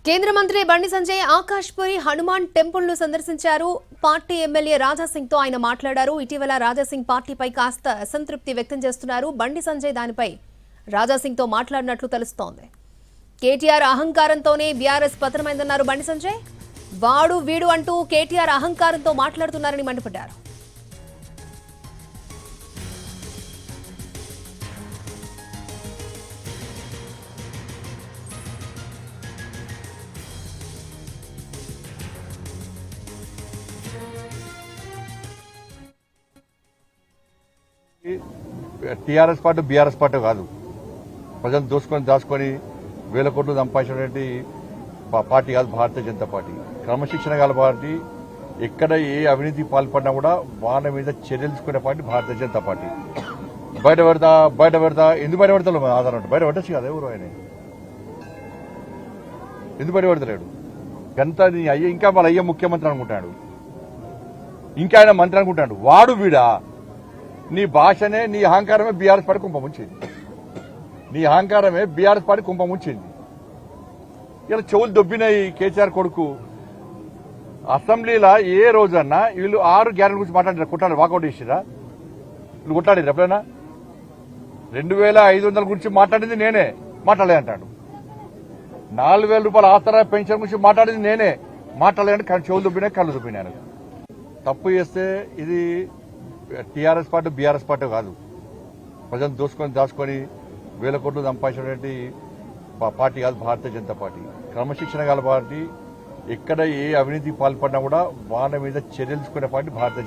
కేంద్ర మంత్రి బండి సంజయ్ ఆకాష్పురి హనుమాన్ టెంపుల్ ను సందర్శించారు. పార్టీ ఎమ్మెల్యే రాజాసింగ్ తో ఆయన మాట్లాడారు. ఇటీవల రాజాసింగ్ పార్టీపై కాస్త అసంతృప్తి వ్యక్తం చేస్తున్నారు. బండి సంజయ్ దానిపై రాజాసింగ్ తో మాట్లాడినట్లు తెలుస్తోంది. కేటీఆర్ అహంకారంతోనే బీఆర్ఎస్ పతనమైందన్నారు బండి సంజయ్. వాడు వీడు అంటూ కేటీఆర్ అహంకారంతో మాట్లాడుతున్నారని మండిపడ్డారు. టీఆర్ఎస్ పార్టీ బీఆర్ఎస్ పార్టీ కాదు. ప్రజలు దాచుకొని వేల కోట్లు సంపాదించినటువంటి పార్టీ కాదు భారతీయ జనతా పార్టీ. క్రమశిక్షణ గల పార్టీ. ఎక్కడ ఏ అవినీతి పాల్పడినా కూడా వాళ్ళ మీద చర్యలు తీసుకునే పార్టీ భారతీయ జనతా పార్టీ. బయట పెడతా ఎందుకు బయట పెడతాడు ఆధారం బయట పెట్టచ్చు కదా. ఎవరు ఆయన ఎందుకు బయట పెడతలేడు? ఎంత అయ్యే ఇంకా వాళ్ళ అయ్యే ముఖ్యమంత్రి అనుకుంటాడు, ఇంకా ఆయన మంత్రి అనుకుంటాడు. వాడు వీడా? నీ భాషనే, నీ అహంకారమే బీఆర్ఎస్ పార్టీ కుంభముంచింది. నీ అహంకారమే బీఆర్ఎస్ పార్టీ కుంభముంచింది. ఇలా చెవులు దొబ్బినాయి. కేసీఆర్ కొడుకు అసెంబ్లీలో ఏ రోజన్నా వీళ్ళు 6 గ్యారెంటీ గురించి మాట్లాడారు. కొట్టాడు, వాకౌట్ చేసిరా? వీళ్ళు కొట్టాడు ఎప్పుడైనా? 2500 గురించి మాట్లాడింది నేనే, మాట్లాడలే అంటాడు. 4000 రూపాయల ఆసరా పెన్షన్ గురించి మాట్లాడింది నేనే, మాట్లాడలేదంటే చెవులు దొబ్బినాయి, కళ్ళు దొబ్బినాయి. తప్పు చేస్తే ఇది టీఆర్ఎస్ పార్టీ బీఆర్ఎస్ పార్టీ కాదు. ప్రజలు దాచుకొని వేల కోట్లు సంపాదించినటువంటి పార్టీ కాదు భారతీయ జనతా పార్టీ. క్రమశిక్షణ గల పార్టీ. ఎక్కడ ఏ అవినీతి పాల్పడినా కూడా వాళ్ళ మీద చర్యలు తీసుకునే పార్టీ భారతీయ